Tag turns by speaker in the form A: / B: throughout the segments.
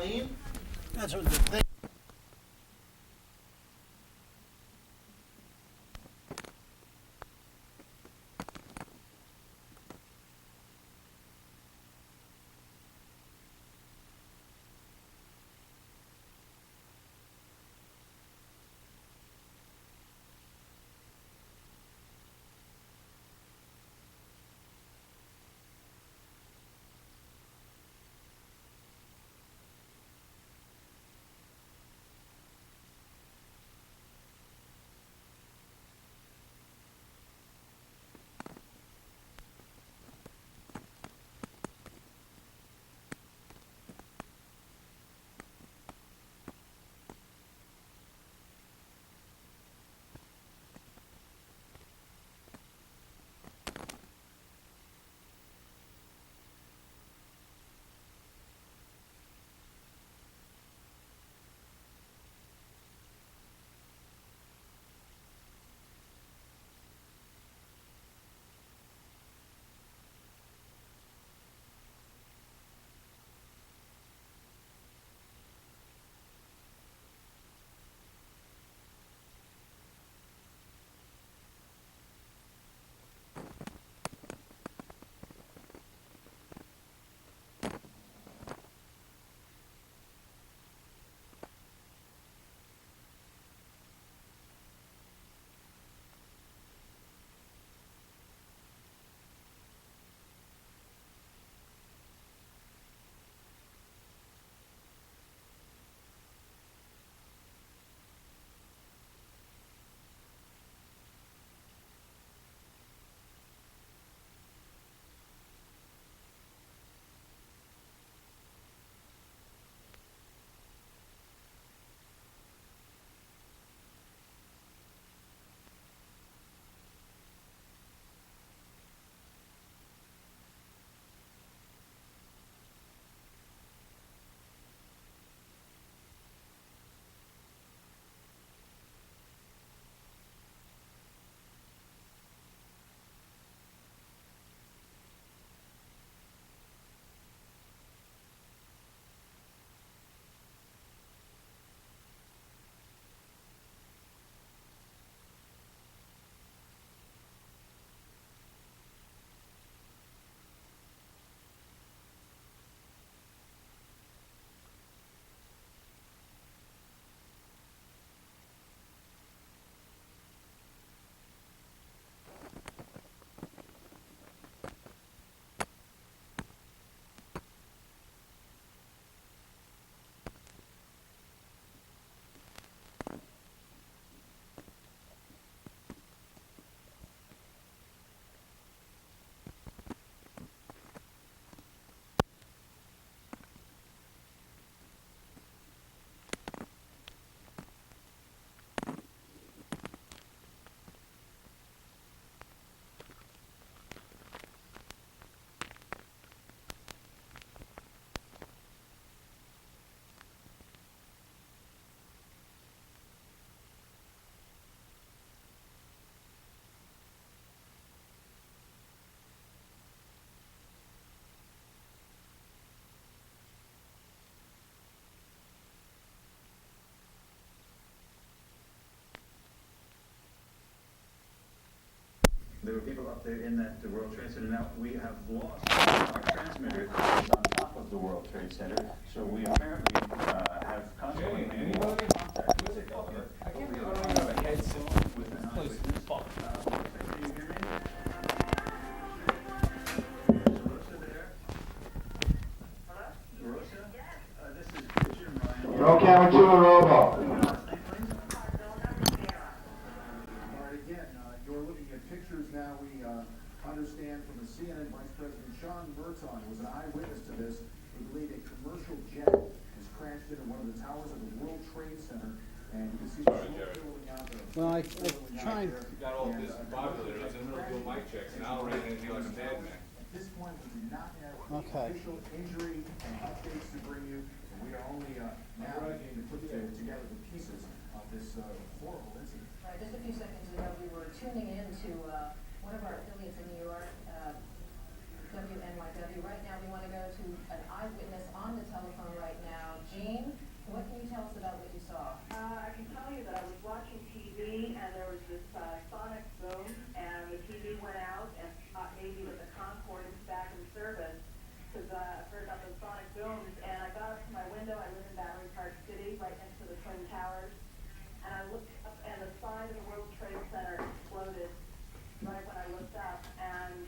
A: plane. That's what the thing.
B: There were people up there in that World Trade Center. Now, we have lost our transmitter is on top of the World Trade Center, so we apparently have consequently lost contact with it.
C: I can't believe I don't have a headset.
B: With an
C: This place is fucked.
B: Can you hear me? Rosa there? Hello? Rosa? This is Jim Ryan.
D: Roll camera 2 and robo.
B: Last name, please?
E: All right, again, you're looking at pictures now. We understand from the CNN Vice President Sean Burton was an eyewitness to this. We believe a commercial jet has crashed into one of the towers of the World Trade Center, and you can see the smoke billowing out there.
A: Well, I tried.
C: You got all this discombobulated. I was in the middle of doing mic checks, and I'll write anything like a madman.
E: At this point, we do not have
A: Okay.
E: official injury and updates to bring you. We are only now beginning to put together the pieces of this horrible incident.
F: All right, just a few seconds ago, we were tuning in to one of our affiliates in New York, WNYW. Right now, we want to go to an eyewitness on the telephone right now Jean, what can you tell us about what you saw?
D: I can tell you that I was watching TV and there was this sonic boom and the TV went out and thought maybe that the Concorde is back in service because I've heard about those sonic booms and I got up to my window. I live in Battery Park City, right next to the Twin Towers, and I looked up and the side of the World Trade Center exploded right when I looked up, and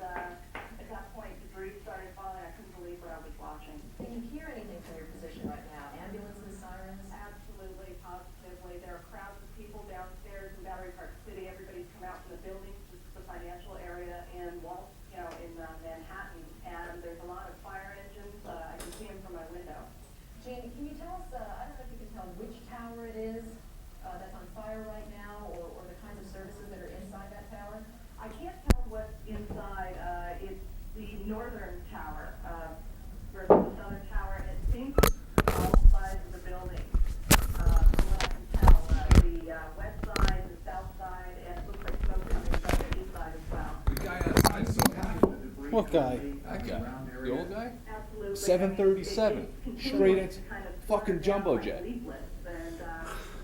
D: at that point debris started falling. I couldn't believe what I was watching.
F: Can you hear anything from your position right now? Ambulances, sirens?
D: Absolutely, positively. There are crowds of people downstairs in Battery Park City. Everybody's come out from the buildings. This is the financial area in Manhattan, and there's a lot of fire engines. I can see them from my window.
F: Jane, can you tell us, I don't know if you can tell which tower it is that's on fire right now, or the kinds of services that are inside that tower?
D: I can't tell what's inside. It's the northern tower versus the southern tower, and it seems to be all sides of the building. From what I can tell, the west side, the south side, and it looks like smoke coming from the east side as well.
C: The guy outside is so happy.
A: What guy?
C: That guy. The old guy?
D: Absolutely.
C: 737.
D: It continues
C: Straight in.
D: to kind of
C: Fucking
D: spread
C: jumbo
D: out
C: jet.
D: like leaflets, and,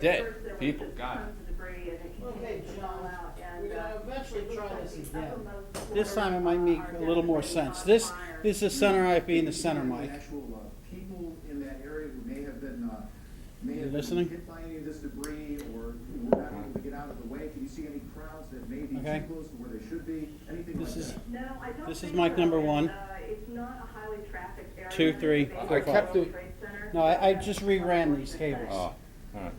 C: Dead
D: at first there was
C: people,
D: just
C: God.
D: tons of debris, and it
A: Okay,
D: continues to fall
A: John,
D: out, and,
A: we're gonna eventually
D: it looks
A: try
D: like
A: this
D: the
A: again.
D: uppermost
A: This time it might make
D: floors
A: a little more
D: are
A: sense.
D: definitely
A: This
D: on fire.
A: is the center IP and the center mic.
E: Actual people in that area who may have been
A: listening?
E: hit by any of this debris or who were not able to get out of the way. Can you see any crowds that may be
A: Okay.
E: too close to where they should be? Anything
A: This
E: like
A: is
E: that?
D: No, I don't
A: This is
D: think
A: mic
D: so.
A: number
D: And,
A: one.
D: It's not a highly trafficked area.
A: 2, 3,
D: It's
A: 4,
C: I kept
A: 5.
C: it-
A: No, I just reran these cables.
C: Oh, alright.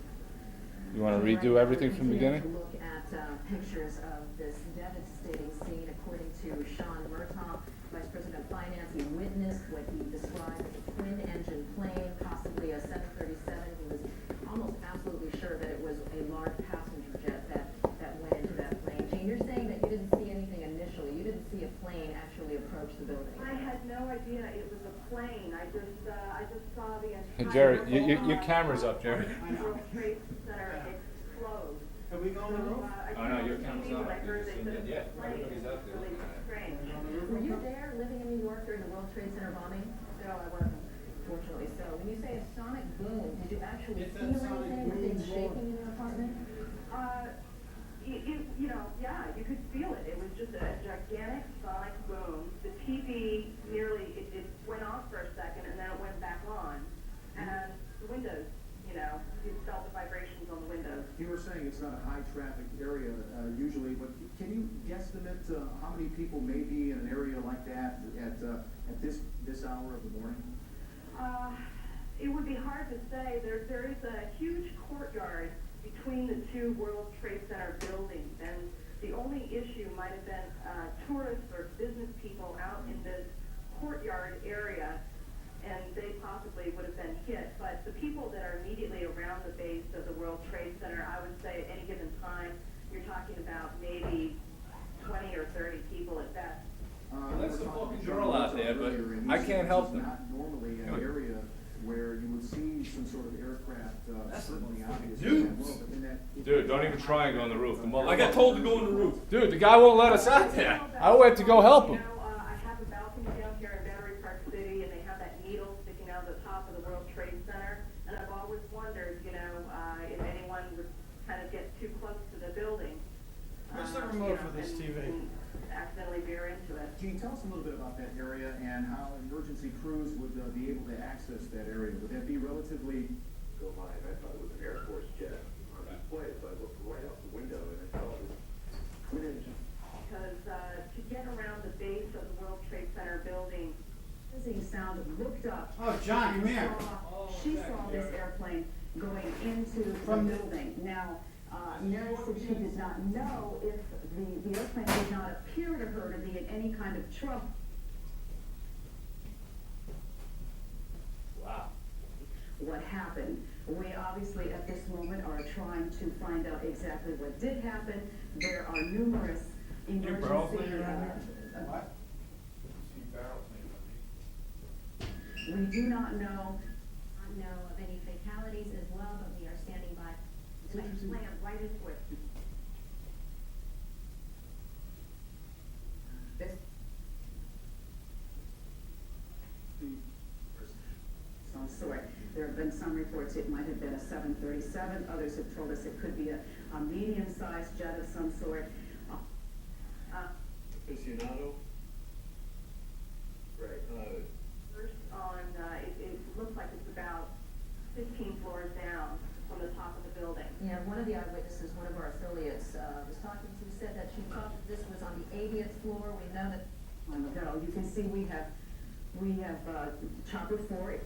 C: You wanna redo everything from the beginning?
F: To look at pictures of this devastating scene. According to Sean Murtaugh, Vice President of Finance, he witnessed what he described as a twin-engine plane, possibly a 737. He was almost absolutely sure that it was a large passenger jet that went into that plane. Jane, you're saying that you didn't see anything initially. You didn't see a plane actually approach the building.
D: I had no idea it was a plane. I just saw the entire.
C: Jerry, your camera's up, Jerry.
D: World Trade Center explode.
A: Can we go on the roof?
C: Oh, no, your camera's
D: When
C: up.
D: I heard they
C: You
D: said
C: just-
D: it was
C: yeah,
D: a plane,
C: everybody's
D: it
C: out
D: was
C: there
D: really
C: looking at it.
D: strange.
F: Were you there living in New York during the World Trade Center bombing?
D: No, I wasn't.
F: Fortunately so. When you say a sonic boom, did you actually
A: If that
F: feel
A: sonic
F: anything? Were
A: boom
F: things
A: rolled-
F: shaking in your apartment?
D: Yeah, you could feel it. It was just a gigantic sonic boom. The TV nearly, it went off for a second and then it went back on. And the windows, you felt the vibrations on the windows.
E: You were saying it's not a high traffic area usually, but can you guesstimate how many people may be in an area like that at this hour of the morning?
D: It would be hard to say. There is a huge courtyard between the two World Trade Center buildings, and the only issue might have been tourists or business people out in this courtyard area, and they possibly would have been hit. But the people that are immediately around the base of the World Trade Center, I would say at any given time, you're talking about maybe 20 or 30 people at best.
C: That's
E: we
C: the
E: were talking
C: fucking
E: to
C: girl
E: John
C: out there, but
E: earlier, and
C: I
E: he
C: can't
E: said
C: help
E: this is
C: them.
E: not normally an
C: Good.
E: area where you would see some sort of aircraft certainly obvious.
C: Dudes.
E: in that world, but in that-
C: Dude, don't even try and go on the roof. The mother-
G: I got told to go on the roof.
C: Dude, the guy won't let us out there. I went to go help him.
D: I have a balcony down here in Battery Park City, and they have that needle sticking out of the top of the World Trade Center. And I've always wondered, if anyone would kind of get too close to the building.
A: Where's the remote for this TV?
D: and accidentally veer into it.
E: Gene, tell us a little bit about that area and how emergency crews would be able to access that area. Would that be relatively?
H: Go by, and I thought it was an Air Force jet on display, so I looked right out the window and I saw it was twin engine.
D: Because to get around the base of the World Trade Center building,
I: Buzzing sound, looked up.
A: Oh, John, come here.
I: She saw this airplane going into the
A: From the-
I: building. Now, Mary said she did not know if the airplane did not appear to her to be in any kind of trouble.
C: Wow.
I: What happened? We obviously at this moment are trying to find out exactly what did happen. There are numerous emergency.
A: What?
I: We do not know.
J: Know of any fatalities as well, but we are standing by to
D: slammed right into it.
I: This some sort. There have been some reports it might have been a 737. Others have told us it could be a medium-sized jet of some sort.
H: Aficionado? Right.
D: First on, it looks like it's about 15 floors down from the top of the building.
F: Yeah, one of the eyewitnesses, one of our affiliates, was talking to, said that she thought that this was on the 80th floor. We know that.
I: No, you can see we have chopper 4.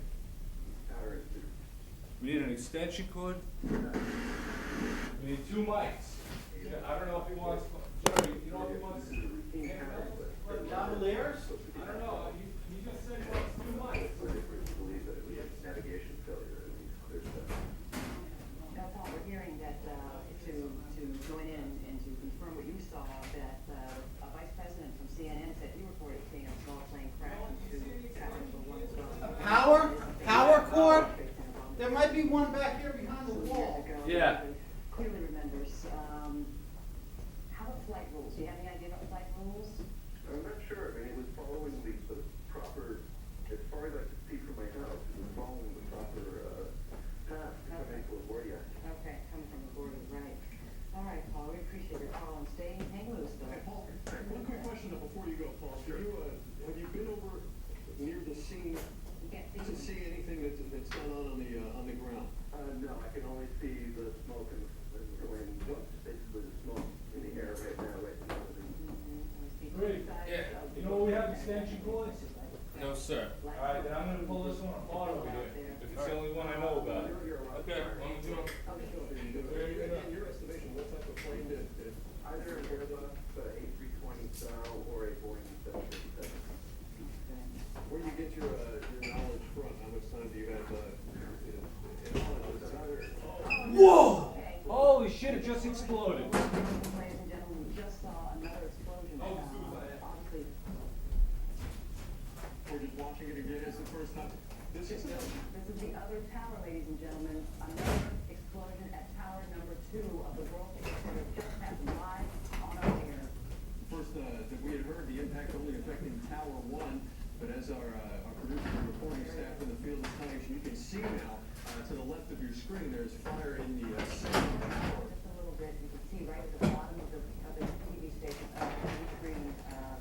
C: We need an extension cord. We need 2 mics. I don't know if he wants, Jerry, you know if he wants.
A: Lavaliers?
C: I don't know, he just said he wants 2 mics.
H: Believe that we have navigation failure and other stuff.
G: Now, Paul, we're hearing that, to join in and to confirm what you saw, that, a vice president from CNN said he reported seeing a small plane crash into tower number 1 as well.
A: Power cord? There might be one back here behind the wall.
C: Yeah.
G: Clearly remembers, how about flight rules? Do you have any idea about flight rules?
H: I'm not sure. I mean, it was following the proper, as far as I could see from my house, it was following the proper path coming to LaGuardia.
G: Okay, coming from LaGuardia, right. All right, Paul, we appreciate your call and hang loose though.
K: Hey, Paul, one quick question before you go, Paul.
H: Sure.
K: Have you been over near the scene
G: You can't
K: to see anything that's gone on the ground?
H: No, I can only see the smoke and basically the smoke in the air right now, right now.
C: Great. Yeah. You know we have extension cords? No, sir. Alright, then I'm gonna pull this one apart over here, if it's the only one I know about. Okay, one, two.
K: In your estimation, what type of plane did
H: Either an Airbus A320 style or a Boeing 757.
K: where do you get your knowledge from? How much time do you have,
C: Whoa! Holy shit, it just exploded.
G: Ladies and gentlemen, we just saw another explosion. Obviously,
K: We're just watching it again, it's the first time. This is
G: the other tower, ladies and gentlemen. Another explosion at tower number 2 of the World Trade Center just happened live on our air.
K: first, that we had heard the impact only affecting Tower 1, but as our producer and reporting staff in the field is telling us, you can see now, to the left of your screen, there's fire in the center tower.
G: Just a little bit, you can see right at the bottom of the TV station, TV screen,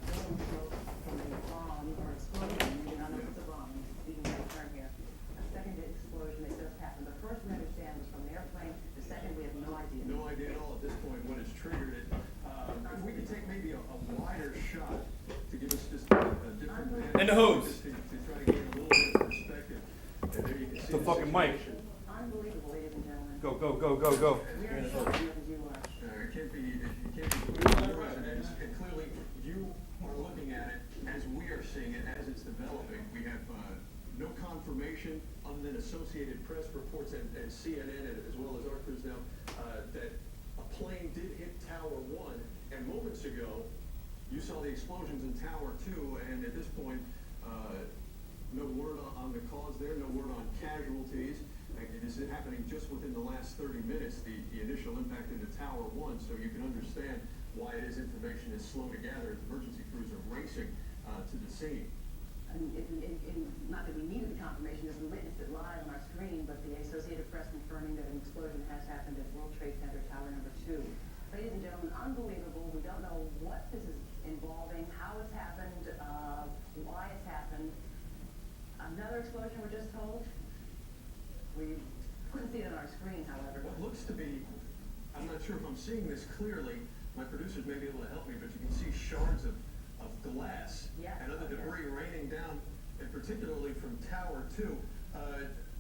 G: building smoke from a bomb or explosion. You do not know if it's a bomb. You can get a term here. A second explosion that just happened. The first we understand was from an airplane. The second we have no idea.
K: No idea at all at this point what has triggered it. If we could take maybe a wider shot to give us just a different vantage.
C: And the hose.
K: Just to try to gain a little bit of perspective. And there you can see
C: The fucking mic.
K: situation.
G: Unbelievable, ladies and gentlemen.
C: Go.
G: We are as shocked as you are.
K: It can't be put indoors, and clearly you are looking at it as we are seeing it, as it's developing. We have no confirmation other than Associated Press reports and CNN as well as our crews now that a plane did hit Tower 1, and moments ago you saw the explosions in Tower 2, and at this point no word on the cause there, no word on casualties. This is happening just within the last 30 minutes, the initial impact into Tower 1, so you can understand why it is information is slow to gather as emergency crews are racing to the scene.
G: And not that we needed the confirmation, as we witnessed it live on our screen, but the Associated Press confirming that an explosion has happened at World Trade Center Tower number 2. Ladies and gentlemen, unbelievable. We don't know what this is involving, how it's happened, why it's happened. Another explosion, we're just told. We couldn't see it on our screen, however.
K: What looks to be, I'm not sure if I'm seeing this clearly, my producers may be able to help me, but you can see shards of glass and other debris raining down, and particularly from Tower 2.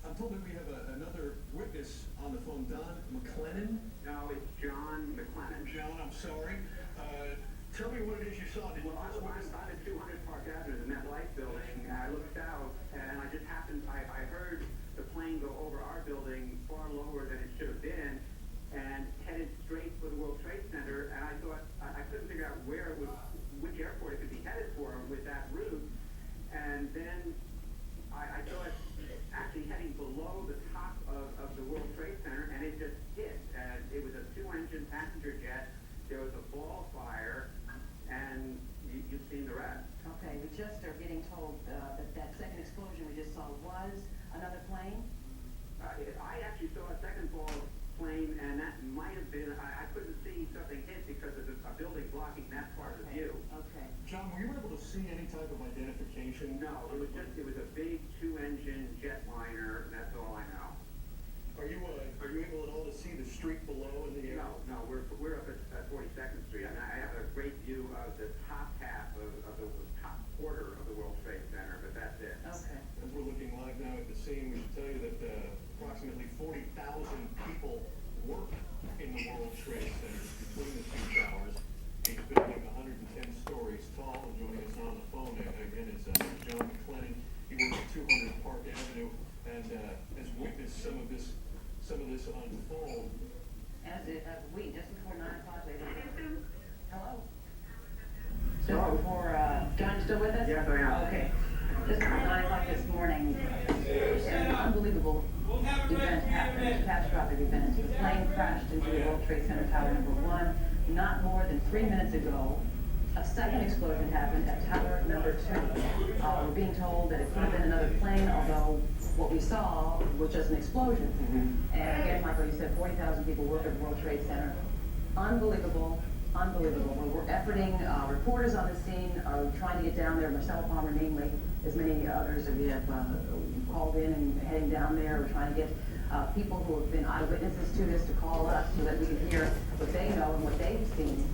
K: I'm told that we have another witness on the phone, Don McLennan.
H: No, it's John McLennan.
K: John, I'm sorry. Tell me what it is you saw. Did you
H: Well, I'm at 200 Park Avenue, the MetLife building, and I looked out, and I just happened, I heard the plane go over our building far lower than it should have been, and headed straight for the World Trade Center, and I thought, I couldn't figure out where it would, which airport it could be headed for with that route, and then I saw it actually heading below the top of the World Trade Center, and it just hit, and it was a 2-engine passenger jet, there was a ball fire, and you've seen the rest.
G: Okay, we just are getting told that second explosion we just saw was another plane.
H: I actually saw a second ball plane, and that might have been, I couldn't see something hit because of a building blocking that part of the view.
G: Okay.
K: John, were you able to see any type of identification?
H: No, it was a big 2-engine jetliner, and that's all I know.
K: Are you able at all to see the street below in the air?
H: No, we're up at 42nd Street. I mean, I have a great view of the top half of the top quarter of the World Trade Center, but that's it.
G: Okay.
K: As we're looking live now at the scene, we should tell you that approximately 40,000 people work in the World Trade Center, including the two towers. Each building 110 stories tall. And joining us on the phone again is John McClennan. He works at 200 Park Avenue and has witnessed some of this unfold.
G: As we, just before 9 o'clock, hello? Just before, John, you still with us?
H: Yes, I am.
G: Okay. Just before 9 o'clock this morning, an unbelievable event happened, a catastrophic event. The plane crashed into the World Trade Center Tower number 1. Not more than 3 minutes ago, a second explosion happened at tower number 2. We're being told that it could have been another plane, although what we saw was just an explosion. And again, Michael, you said 40,000 people work at the World Trade Center. Unbelievable, unbelievable. We're efforting, reporters on the scene are trying to get down there, Marcella Palmer namely, as many others that we have called in and heading down there. We're trying to get people who have been eyewitnesses to this to call us so that we can hear what they know and what they've seen.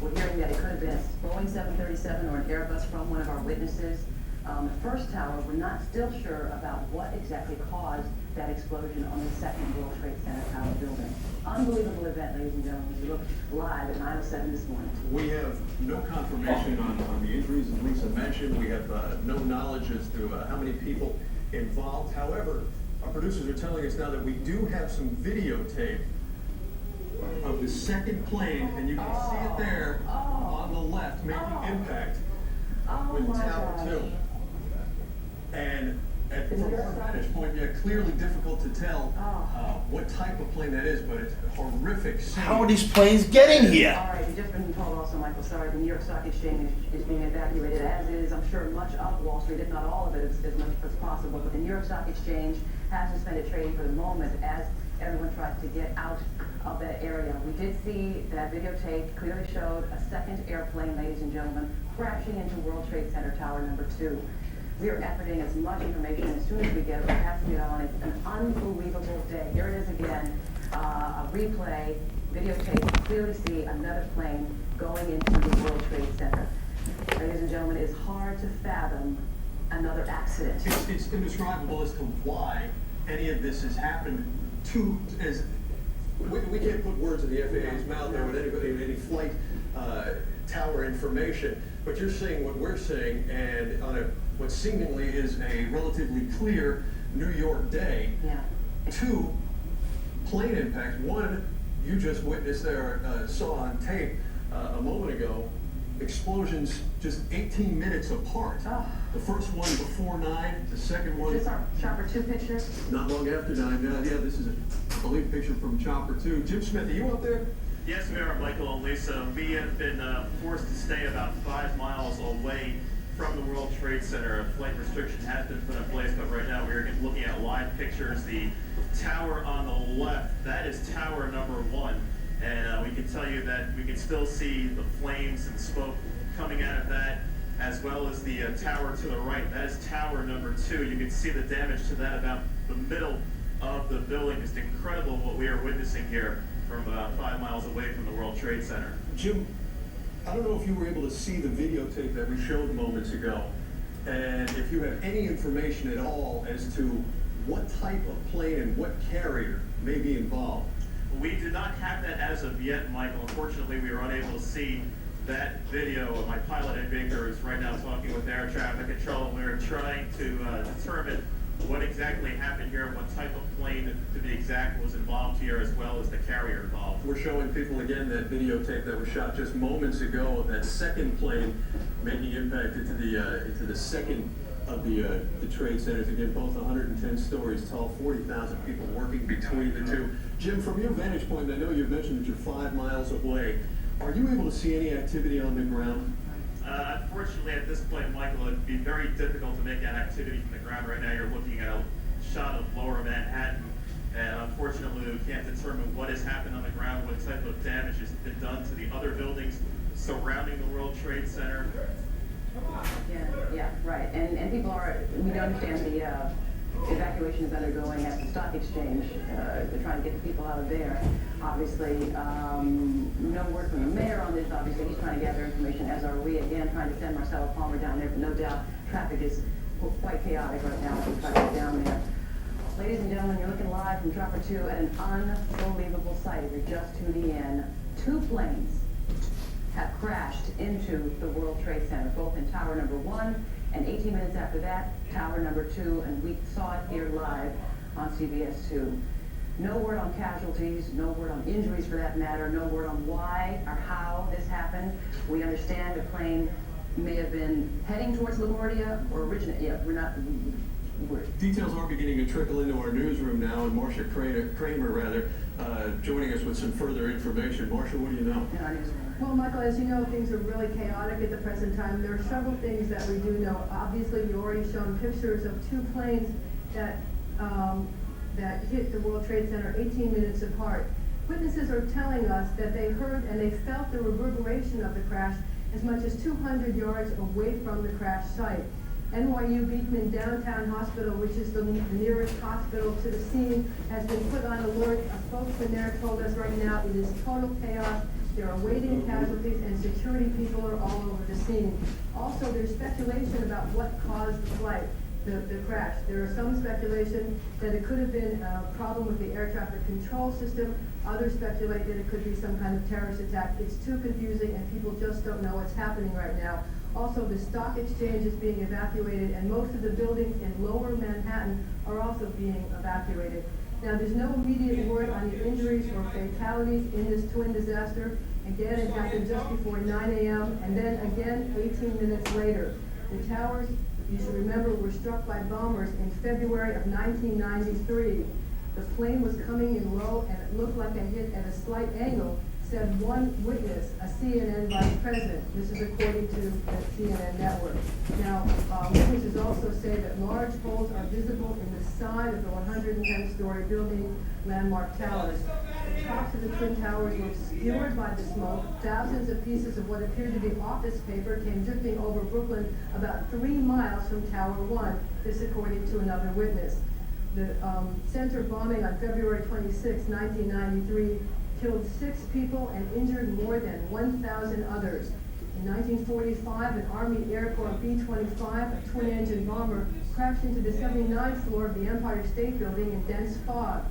G: We're hearing that it could have been a Boeing 737 or an Airbus from one of our witnesses. The first tower, we're not still sure about what exactly caused that explosion on the second World Trade Center tower building. Unbelievable event, ladies and gentlemen, as we look live at 9:07 this morning.
K: We have no confirmation on the injuries, as Lisa mentioned. We have no knowledge as to how many people involved. However, our producers are telling us now that we do have some videotape of the second plane, and you can see it there on the left making impact with Tower 2. And from our vantage point, yeah, clearly difficult to tell what type of plane that is, but it's a horrific scene.
A: How are these planes getting here?
G: All right, we've just been told also, Michael, sorry, the New York Stock Exchange is being evacuated, as is, I'm sure, much of Wall Street, if not all of it, as much as possible. But the New York Stock Exchange has suspended trading for the moment as everyone tries to get out of that area. We did see that videotape clearly showed a second airplane, ladies and gentlemen, crashing into World Trade Center Tower number 2. We are efforting as much information as soon as we get it. We're passing it on. It's an unbelievable day. Here it is again, a replay, videotape. You clearly see another plane going into the World Trade Center. Ladies and gentlemen, it is hard to fathom another accident.
K: It's indescribable as to why any of this has happened. We can't put words in the FAA's mouth or with anybody, any flight tower information, but you're seeing what we're seeing, and on what seemingly is a relatively clear New York day.
G: Yeah.
K: 2 plane impacts. 1 you just witnessed there, saw on tape a moment ago. Explosions just 18 minutes apart. The first one before 9, the second one.
G: Is this our Chopper 2 picture?
K: Not long after 9. Yeah, this is I believe, picture from Chopper 2. Jim Smith, are you up there?
L: Yes, we are, Michael and Lisa. We have been forced to stay about 5 miles away from the World Trade Center. A flight restriction has been put in place, but right now we are looking at live pictures. The tower on the left, that is tower number 1. And we can tell you that we can still see the flames and smoke coming out of that, as well as the tower to the right. That is tower number 2. You can see the damage to that about the middle of the building. It's incredible what we are witnessing here from about 5 miles away from the World Trade Center.
K: Jim, I don't know if you were able to see the videotape that we showed moments ago, and if you have any information at all as to what type of plane and what carrier may be involved.
L: We do not have that as of yet, Michael. Unfortunately, we were unable to see that video. My pilot, Ed Baker, is right now talking with air traffic control, and we're trying to determine what exactly happened here and what type of plane, to be exact, was involved here, as well as the carrier involved.
K: We're showing people again that videotape that was shot just moments ago of that second plane making impact into the second of the trade centers. Again, both 110 stories tall, 40,000 people working between the two. Jim, from your vantage point, I know you've mentioned that you're 5 miles away. Are you able to see any activity on the ground?
L: Unfortunately, at this point, Michael, it'd be very difficult to make that activity from the ground right now. You're looking at a shot of lower Manhattan, revenue, can't determine what has happened on the ground, what type of damage has been done to the other buildings surrounding the World Trade Center.
G: Yeah, right, and people are, we don't understand the evacuation is undergoing at the stock exchange. They're trying to get the people out of there. Obviously, no word from the mayor on this. Obviously, he's trying to gather information, as are we. Again, trying to send Marcella Palmer down there, but no doubt traffic is quite chaotic right now as we try to get down there. Ladies and gentlemen, you're looking live from Dropper 2 at an unbelievable sight. If you're just tuning in, 2 planes have crashed into the World Trade Center, both in Tower number 1 and 18 minutes after that, Tower number 2, and we saw it here live on CBS 2. No word on casualties, no word on injuries for that matter, no word on why or how this happened. We understand the plane may have been heading towards LaGuardia or originating. Yeah,
K: Details are beginning to trickle into our newsroom now, and Marcia Kramer, joining us with some further information. Marcia, what do you know?
M: Well, Michael, as you know, things are really chaotic at the present time. There are several things that we do know. Obviously, you already shown pictures of 2 planes that hit the World Trade Center 18 minutes apart. Witnesses are telling us that they heard and they felt the reverberation of the crash as much as 200 yards away from the crash site. NYU Beekman Downtown Hospital, which is the nearest hospital to the scene, has been put on alert. A spokesman there told us right now it is total chaos. There are waiting casualties and security people are all over the scene. Also, there's speculation about what caused the flight, the crash. There is some speculation that it could have been a problem with the air traffic control system. Others speculate that it could be some kind of terrorist attack. It's too confusing and people just don't know what's happening right now. Also, the stock exchange is being evacuated and most of the buildings in lower Manhattan are also being evacuated. Now, there's no immediate word on the injuries or fatalities in this twin disaster. Again, it happened just before 9 a.m. and then again 18 minutes later. The towers, you should remember, were struck by bombers in February of 1993. The plane was coming in low and it looked like a hit at a slight angle, said one witness, a CNN vice president. This is according to the CNN network. Now, witnesses also say that large holes are visible in the side of the 110-story building, Landmark Towers. The tops of the Twin Towers were obscured by the smoke. Thousands of pieces of what appeared to be office paper came drifting over Brooklyn about 3 miles from Tower 1, this according to another witness. The center bombing on February 26, 1993, killed 6 people and injured more than 1,000 others. In 1945, an Army Air Corps B-25, a twin-engine bomber, crashed into the 79th floor of the Empire State Building in dense fog.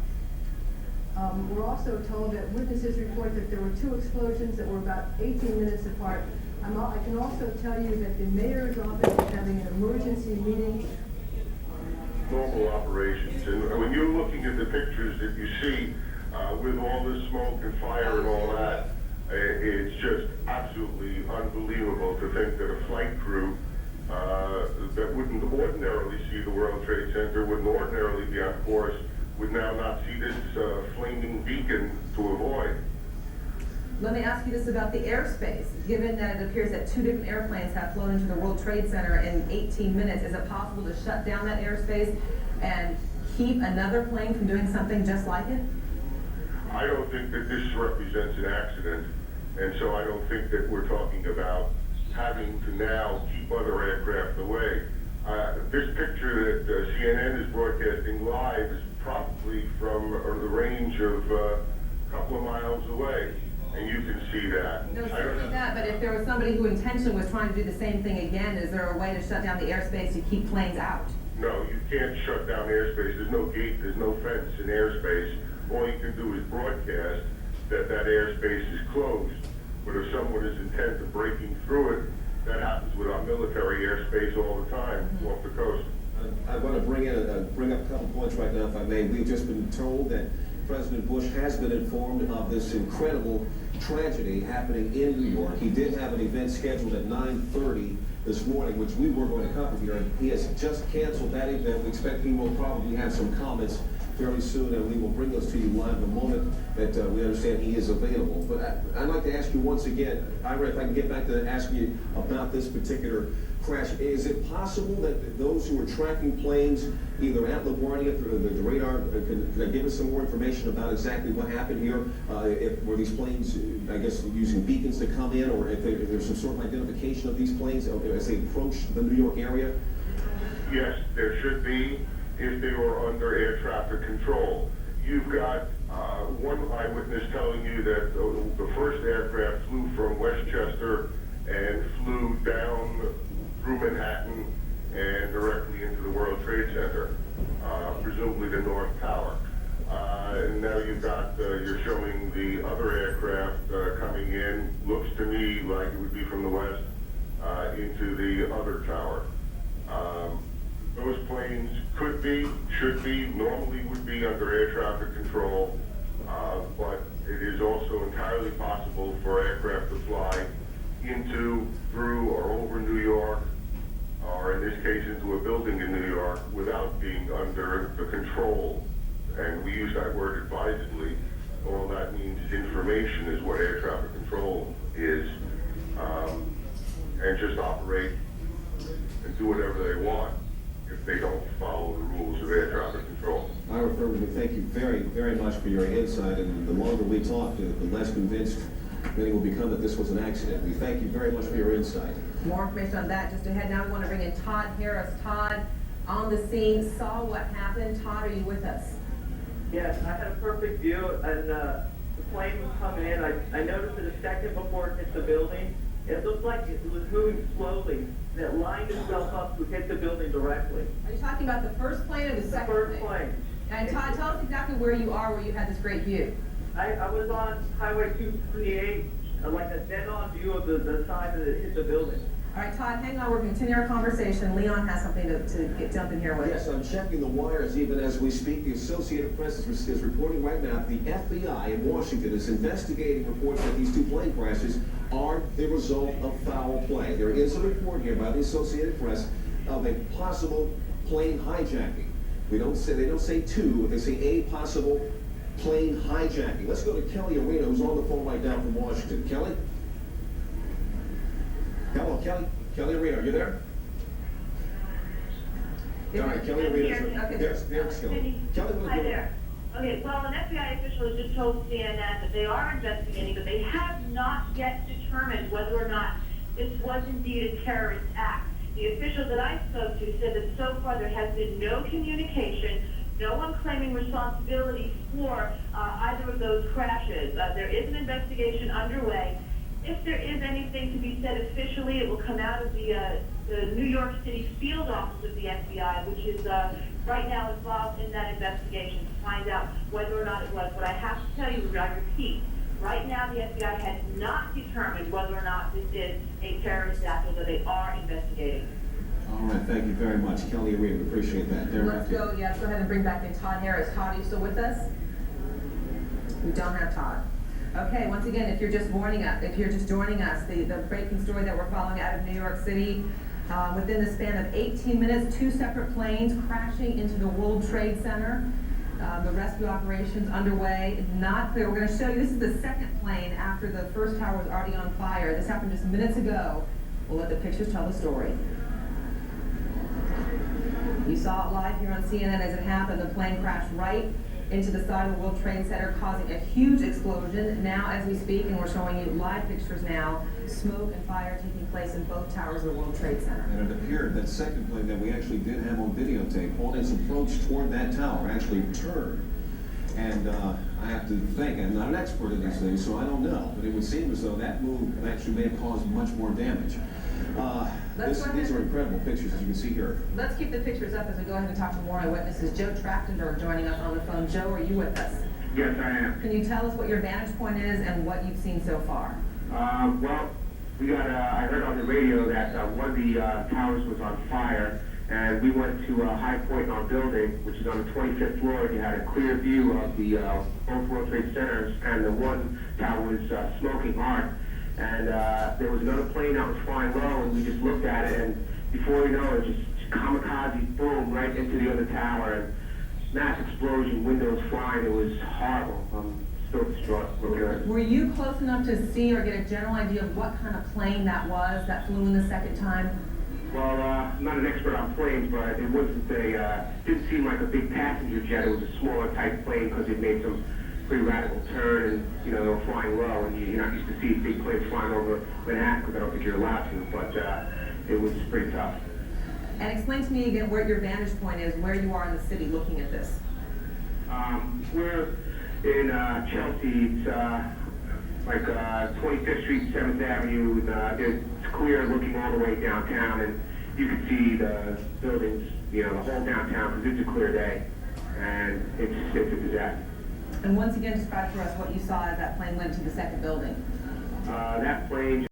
M: We're also told that witnesses report that there were 2 explosions that were about 18 minutes apart. I can also tell you that the mayor's office is having an emergency meeting.
N: Normal operations, and when you're looking at the pictures that you see with all this smoke and fire and all that, it's just absolutely unbelievable to think that a flight crew that wouldn't ordinarily see the World Trade Center, wouldn't ordinarily be on course, would now not see this flaming beacon to avoid.
F: Let me ask you this about the airspace. Given that it appears that 2 different airplanes have flown into the World Trade Center in 18 minutes, is it possible to shut down that airspace and keep another plane from doing something just like it?
N: I don't think that this represents an accident, and so I don't think that we're talking about having to now keep other aircraft away. This picture that CNN is broadcasting live is probably from the range of a couple of miles away. And you can see that.
F: No, certainly that, but if there was somebody who intentionally was trying to do the same thing again, is there a way to shut down the airspace to keep planes out?
N: No, you can't shut down airspace. There's no gate, there's no fence in airspace. All you can do is broadcast that airspace is closed. But if someone is intent of breaking through it, that happens with our military airspace all the time off the coast.
O: I want to bring up a couple points right now, if I may. We've just been told that President Bush has been informed of this incredible tragedy happening in New York. He did have an event scheduled at 9:30 this morning, which we were going to cover here, and he has just canceled that event. We expect he will probably have some comments fairly soon, and we will bring those to you live the moment that we understand he is available. But I'd like to ask you once again, Ira, if I can get back to asking you about this particular crash. Is it possible that those who are tracking planes, either at LaGuardia through the radar, can give us some more information about exactly what happened here? Were these planes, I guess, using beacons to come in, or if there's some sort of identification of these planes as they approach the New York area?
N: Yes, there should be if they were under air traffic control. You've got one eyewitness telling you that the first aircraft flew from Westchester and flew down through Manhattan and directly into the World Trade Center, presumably the North Tower. And now you're showing the other aircraft coming in. Looks to me like it would be from the west into the other tower. Those planes could be, should be, normally would be under air traffic control, but it is also entirely possible for aircraft to fly into, through, or over New York, or in this case into a building in New York without being under the control. And we use that word advisedly. All that means is information is what air traffic control is, and just operate and do whatever they want if they don't follow the rules of air traffic control.
O: I refer to thank you very, very much for your insight, and the longer we talk, the less convinced many will become that this was an accident. We thank you very much for your insight.
F: More information on that just ahead. Now we want to bring in Todd Harris. Todd, on the scene, saw what happened. Todd, are you with us?
P: Yes, I had a perfect view, and the plane was coming in. I noticed it a second before it hit the building. It looked like it was moving slowly, and it lined itself up to hit the building directly.
F: Are you talking about the first plane or the second plane?
P: The first plane.
F: And Todd, tell us exactly where you are, where you had this great view.
P: I was on Highway 238, like a dead-on view of the side that it hit the building.
F: All right, Todd, hang on. We're going to continue our conversation. Leon has something to jump in here with.
O: Yes, I'm checking the wires even as we speak. The Associated Press is reporting right now the FBI in Washington is investigating reports that these two plane crashes are the result of foul play. There is a report here by the Associated Press of a possible plane hijacking. They don't say two, they say a possible plane hijacking. Let's go to Kelly Arena, who's on the phone right now from Washington. Kelly? Hello, Kelly. Kelly Arena, are you there? All right, Kelly Arena. There's Kelly. Kelly,
D: Hi there. Okay, well, an FBI official has just told CNN that they are investigating, but they have not yet determined whether or not this was indeed a terrorist act. The official that I spoke to said that so far there has been no communication, no one claiming responsibility for either of those crashes. There is an investigation underway. If there is anything to be said officially, it will come out of the New York City field office of the FBI, which is right now involved in that investigation to find out whether or not it was. But I have to tell you, I repeat, right now the FBI has not determined whether or not this is a terrorist act, although they are investigating.
O: All right, thank you very much, Kelly Arena. We appreciate that.
F: Let's go ahead and bring back in Todd Harris. Todd, are you still with us? We don't have Todd. Okay, once again, if you're just joining us, the breaking story that we're following out of New York City, within the span of 18 minutes, 2 separate planes crashing into the World Trade Center. The rescue operations underway. Not clear. We're going to show you, this is the second plane after the first tower was already on fire. This happened just minutes ago. We'll let the pictures tell the story. You saw it live here on CNN as it happened. The plane crashed right into the side of the World Trade Center, causing a huge explosion. Now, as we speak, and we're showing you live pictures now, smoke and fire taking place in both towers of the World Trade Center.
O: And it appeared that second plane that we actually did have on videotape, on its approach toward that tower, actually turned. And I have to think, I'm not an expert in these things, so I don't know, but it would seem as though that move actually may have caused much more damage. These are incredible pictures, as you can see here.
F: Let's keep the pictures up as we go ahead and talk to more eyewitnesses. Joe Trachtenberg joining us on the phone. Joe, are you with us?
H: Yes, I am.
F: Can you tell us what your vantage point is and what you've seen so far?
H: Well, we got, I heard on the radio that one of the towers was on fire, and we went to High Point in our building, which is on the 25th floor, and you had a clear view of the both World Trade Centers, and the one tower was smoking hard. And there was another plane that was flying low, and we just looked at it, and before you know it, just kamikaze, boom, right into the other tower. And mass explosion, windows flying. It was horrible. I'm still distraught looking at it.
G: Were you close enough to see or get a general idea of what kind of plane that was that flew in the second time?
H: Well, I'm not an expert on planes, but it wasn't didn't seem like a big passenger jet. It was a smaller type plane because it made some pretty radical turn, and you know, they were flying low, and you're not used to see big planes flying over Manhattan because I don't think you're allowed to, but it was pretty tough.
G: And explain to me again where your vantage point is, where you are in the city looking at this.
H: We're in Chelsea. It's like 25th Street, 7th Avenue. It's clear looking all the way downtown, and you can see the buildings, you know, the whole downtown, because it's a clear day, and it's a disaster.
G: And once again, describe for us what you saw as that plane went to the second building.
H: That plane